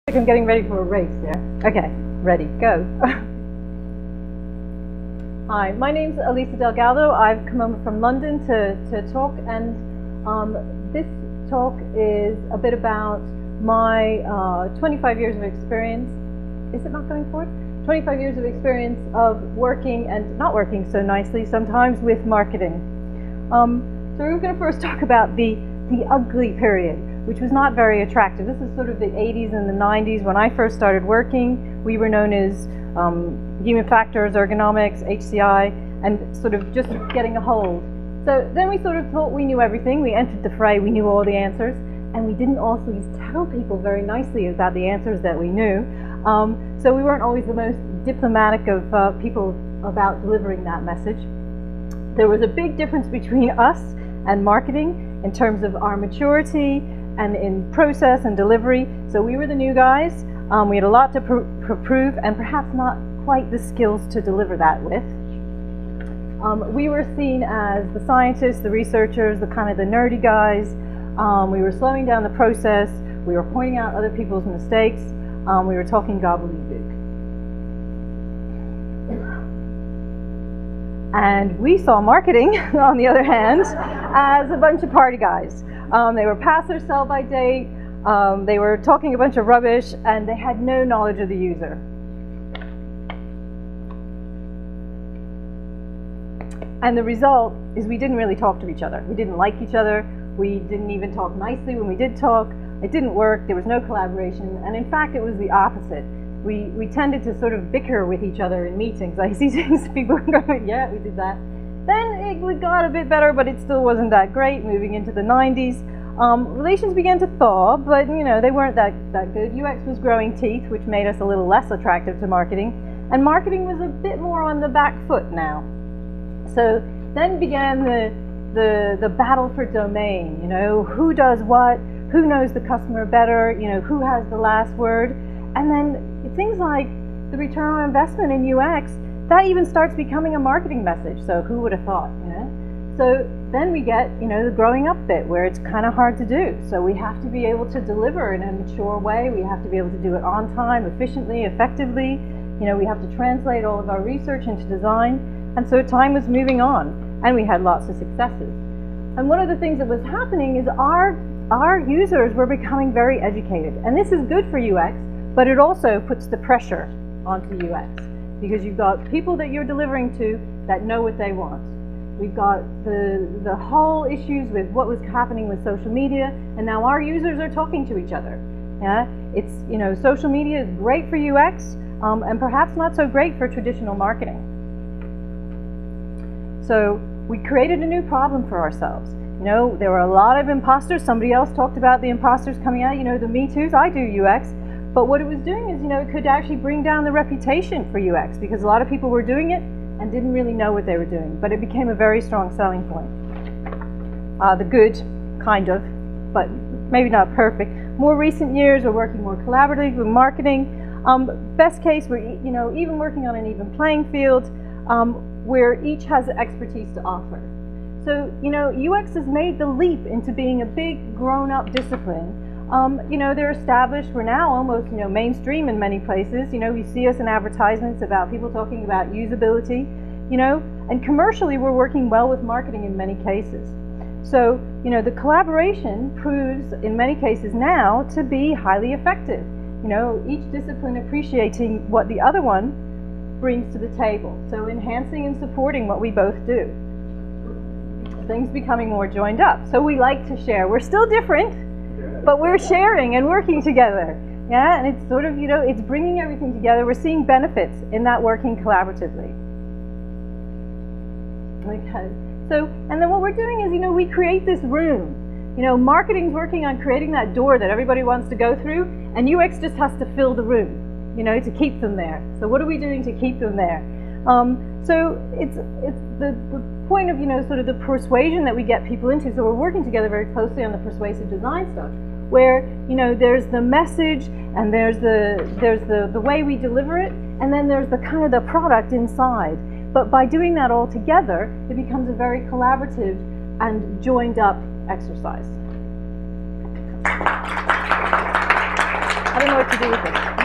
I'm getting ready for a race here. Okay, ready, go. Hi, my name's Elisa Del Galdo. I've come over from London to talk, and this talk is a bit about my 25 years of experience. Is it not going forward? 25 years of experience of working and not working so nicely sometimes with marketing. So we're going to first talk about the ugly period, which was not very attractive. This is sort of the 80s and the 90s. When I first started working, we were known as human factors, ergonomics, HCI, and sort of just getting a hold. So then we sort of thought we knew everything. We entered the fray, we knew all the answers, and we didn't always tell people very nicely about the answers that we knew. So we weren't always the most diplomatic of people about delivering that message. There was a big difference between us and marketing in terms of our maturity and in process and delivery. So we were the new guys. We had a lot to prove and perhaps not quite the skills to deliver that with. We were seen as the scientists, the researchers, the kind of the nerdy guys. We were slowing down the process. We were pointing out other people's mistakes. We were talking gobbledygook. And we saw marketing, on the other hand, as a bunch of party guys. They were past their sell-by date, they were talking a bunch of rubbish, and they had no knowledge of the user. And the result is we didn't really talk to each other. We didn't like each other. We didn't even talk nicely when we did talk. It didn't work. There was no collaboration. And in fact, it was the opposite. We tended to sort of bicker with each other in meetings. I see things, people going, yeah, we did that. Then it got a bit better, but it still wasn't that great. Moving into the 90s, relations began to thaw, but you know, they weren't that good. UX was growing teeth, which made us a little less attractive to marketing, and marketing was a bit more on the back foot now. So then began the battle for domain. You know, who does what? Who knows the customer better? You know, who has the last word? And then things like the return on investment in UX, that even starts becoming a marketing message. So who would have thought, you know? So then we get, you know, the growing up bit where it's kind of hard to do. So we have to be able to deliver in a mature way. We have to be able to do it on time, efficiently, effectively. You know, we have to translate all of our research into design. And so time was moving on, and we had lots of successes. And one of the things that was happening is our users were becoming very educated. And this is good for UX, but it also puts the pressure onto UX, because you've got people that you're delivering to that know what they want. We've got the whole issues with what was happening with social media, and now our users are talking to each other. Yeah, it's, you know, social media is great for UX, and perhaps not so great for traditional marketing. So we created a new problem for ourselves. You know, there were a lot of imposters. Somebody else talked about the imposters coming out. You know, the Me Too's. I do UX. But what it was doing is, you know, it could actually bring down the reputation for UX, because a lot of people were doing it and didn't really know what they were doing. But it became a very strong selling point. The good, kind of, but maybe not perfect. More recent years, we're working more collaboratively with marketing. Best case, we're, you know, even working on an even playing field where each has expertise to offer. So, you know, UX has made the leap into being a big grown-up discipline. You know, they're established. We're now almost, you know, mainstream in many places. You know, you see us in advertisements about people talking about usability, you know, and commercially we're working well with marketing in many cases. So, you know, the collaboration proves in many cases now to be highly effective. You know, each discipline appreciating what the other one brings to the table. So enhancing and supporting what we both do. Things becoming more joined up. So we like to share. We're still different, but we're sharing and working together. Yeah, and it's sort of, you know, it's bringing everything together. We're seeing benefits in that working collaboratively. Okay. So, and then what we're doing is, you know, we create this room. You know, marketing's working on creating that door that everybody wants to go through, and UX just has to fill the room, you know, to keep them there. So what are we doing to keep them there? So it's the point of, you know, sort of the persuasion that we get people into. So we're working together very closely on the persuasive design stuff, where, you know, there's the message, and there's the way we deliver it, and then there's the kind of the product inside. But by doing that all together, it becomes a very collaborative and joined up exercise. I don't know what to do with it.